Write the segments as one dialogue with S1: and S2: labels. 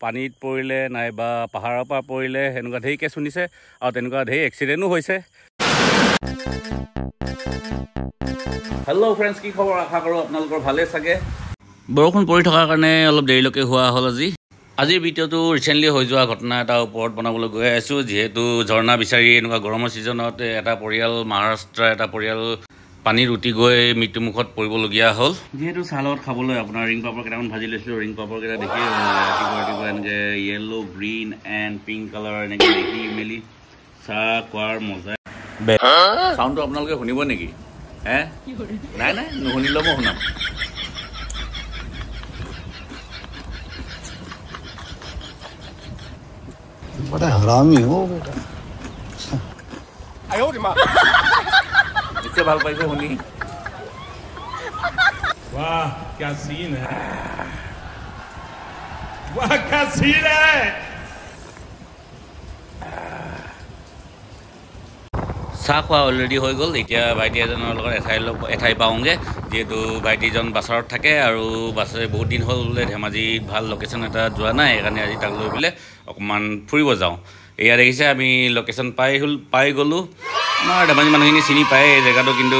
S1: পানীত পৰিলে নাইবা পাহাৰৰ পৰা পৰিলে সেনেকুৱা ঢেৰ কেছ শুনিছে আৰু তেনেকুৱা ঢেৰ এক্সিডেণ্টো হৈছে। হেল্ল' ফ্ৰেণ্ডছ, কি খবৰ? আশা কৰোঁ আপোনালোকৰ ভালেই চাগে। বৰষুণ পৰি থকাৰ কাৰণে অলপ দেৰিলৈকে হোৱা হ'ল আজিৰ ভিডিঅ'টো ৰিচেণ্টলি হৈ যোৱা ঘটনা এটাৰ ওপৰত বনাবলৈ গৈ আছোঁ। যিহেতু ঝৰ্ণা বিচাৰি এনেকুৱা গৰমৰ ছিজনত এটা পৰিয়াল মহাৰাষ্ট্ৰৰ এটা পৰিয়াল পানীত উটি গৈ মৃত্যুমুখত পৰিবলগীয়া হ'ল। যিহেতু চাহ লগত খাবলৈ আপোনাৰ ৰিং পাপৰ কেইটামান ভাজি লৈছিলোঁ। ৰিং পাপৰ কেইটা দেখি ৰাতিপুৱা এনেকৈ yellow' green and pink colour এনেকৈ দেখি মেলি চাহ খোৱাৰ মজা। চাউণ্ডটো আপোনালোকে শুনিব নেকি? নাই নুশুনিলেও মই শুনাম।
S2: बड़ा हरामी हो बेटा।
S1: आयो रे मां। इससे ভাল পাইছে শুনি।
S3: वाह क्या सीन है, वाह क्या सीन है।
S1: চাহ খোৱা অলৰেডি হৈ গ'ল। এতিয়া ভাইটি এজনৰ লগত এঠাই পাওঁগৈ। যিহেতু ভাইটিজন বাছাৰত থাকে আৰু বাছে বহুত দিন হ'ল বোলে ধেমাজিত ভাল লোকেশ্যন এটা যোৱা নাই, সেইকাৰণে আজি তাক লৈ পেলাই অকণমান ফুৰিব যাওঁ। এয়া দেখিছে আমি লোকেশ্যন পাই গ'লোঁ। আমাৰ ধেমাজি মানুহখিনি চিনি পায় এই জেগাটো, কিন্তু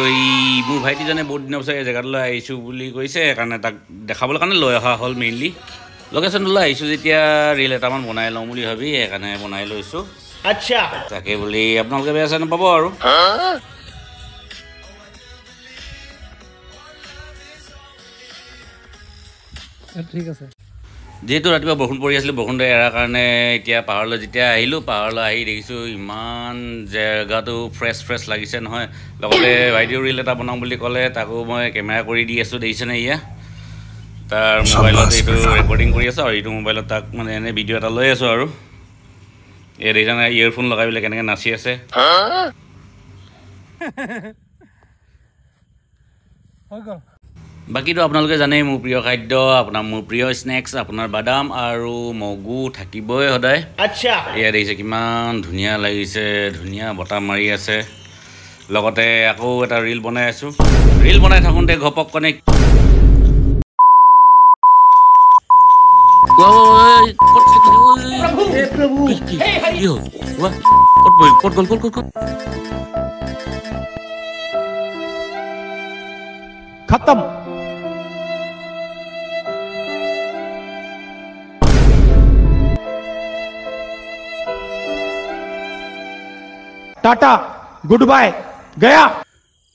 S1: মোৰ ভাইটিজনে বহুত দিনৰ পিছত এই জেগাটোলৈ আহিছোঁ বুলি কৈছে, সেইকাৰণে তাক দেখাবলৈ কাৰণে লৈ অহা হ'ল। মেইনলি লোকেশ্যনটোলৈ আহিছোঁ যেতিয়া ৰিল এটামান বনাই লওঁ বুলি ভাবি সেইকাৰণে বনাই লৈছোঁ। আচ্ছা, তাকে বুলি আপোনালোকে বেয়া চাই নাপাব আৰু।
S2: ঠিক আছে।
S1: যিহেতু ৰাতিপুৱা বৰষুণ পৰি আছিলোঁ, বৰষুণটো এৰাৰ কাৰণে এতিয়া পাহাৰলৈ যেতিয়া আহিলোঁ, পাহাৰলৈ আহি দেখিছোঁ ইমান জেগাটো ফ্ৰেছ লাগিছে নহয়। লগতে ভাইটিও ৰিল এটা বনাওঁ বুলি ক'লে, তাকো মই কেমেৰা কৰি দি আছোঁ। দেখিছেনে এয়া তাৰ মোবাইলত এইটো ৰেকৰ্ডিং কৰি আছোঁ আৰু এইটো মোবাইলত তাক মানে এনে ভিডিঅ' এটা লৈ আছোঁ আৰু। এই দেখিছেনে ইয়েৰফোন লগাই পেলাই কেনেকৈ নাচি আছে। বাকীটো আপোনালোকে জানেই মোৰ প্ৰিয় খাদ্য, মোৰ প্ৰিয় স্নেক্স আপোনাৰ বাদাম আৰু মগু থাকিবই সদায়। আচ্ছা, এয়া দেখিছে কিমান ধুনীয়া লাগিছে, ধুনীয়া বতাহ মাৰি আছে। লগতে আকৌ এটা ৰিল বনাই আছোঁ। ৰিল বনাই থাকোঁতে ঘপকনে
S2: खत्म। टाटा गुड बाय गया।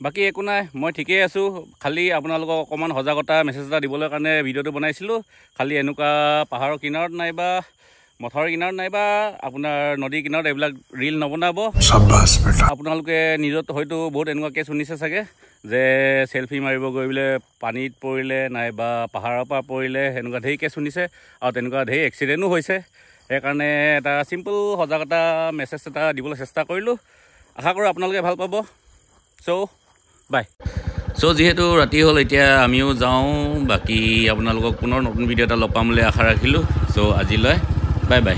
S1: বাকী একো নাই, মই ঠিকেই আছোঁ। খালি আপোনালোকক অকণমান সজাগতা মেছেজ এটা দিবলৈ কাৰণে ভিডিঅ'টো বনাইছিলোঁ। খালি এনেকুৱা পাহাৰৰ কিনাৰত নাইবা মথাউৰিৰ কিনাৰত নাইবা আপোনাৰ নদীৰ কিনাৰত এইবিলাক ৰিল নবনাব। আপোনালোকে নিজত হয়তো বহুত এনেকুৱা কেছ শুনিছে চাগে, যে চেলফি মাৰিব গৈ বোলে পানীত পৰিলে নাইবা পাহাৰৰ পৰা পৰিলে সেনেকুৱা ঢেৰ কেছ শুনিছে আৰু তেনেকুৱা ঢেৰ এক্সিডেণ্টো হৈছে। সেইকাৰণে এটা চিম্পল সজাগতা মেছেজ এটা দিবলৈ চেষ্টা কৰিলোঁ। আশা কৰোঁ আপোনালোকে ভাল পাব। বাই। যিহেতু ৰাতি হ'ল, এতিয়া আমিও যাওঁ। বাকী আপোনালোকক পুনৰ নতুন ভিডিঅ' এটা লগ পাম বুলি আশা ৰাখিলোঁ। আজিলৈ বাই বাই।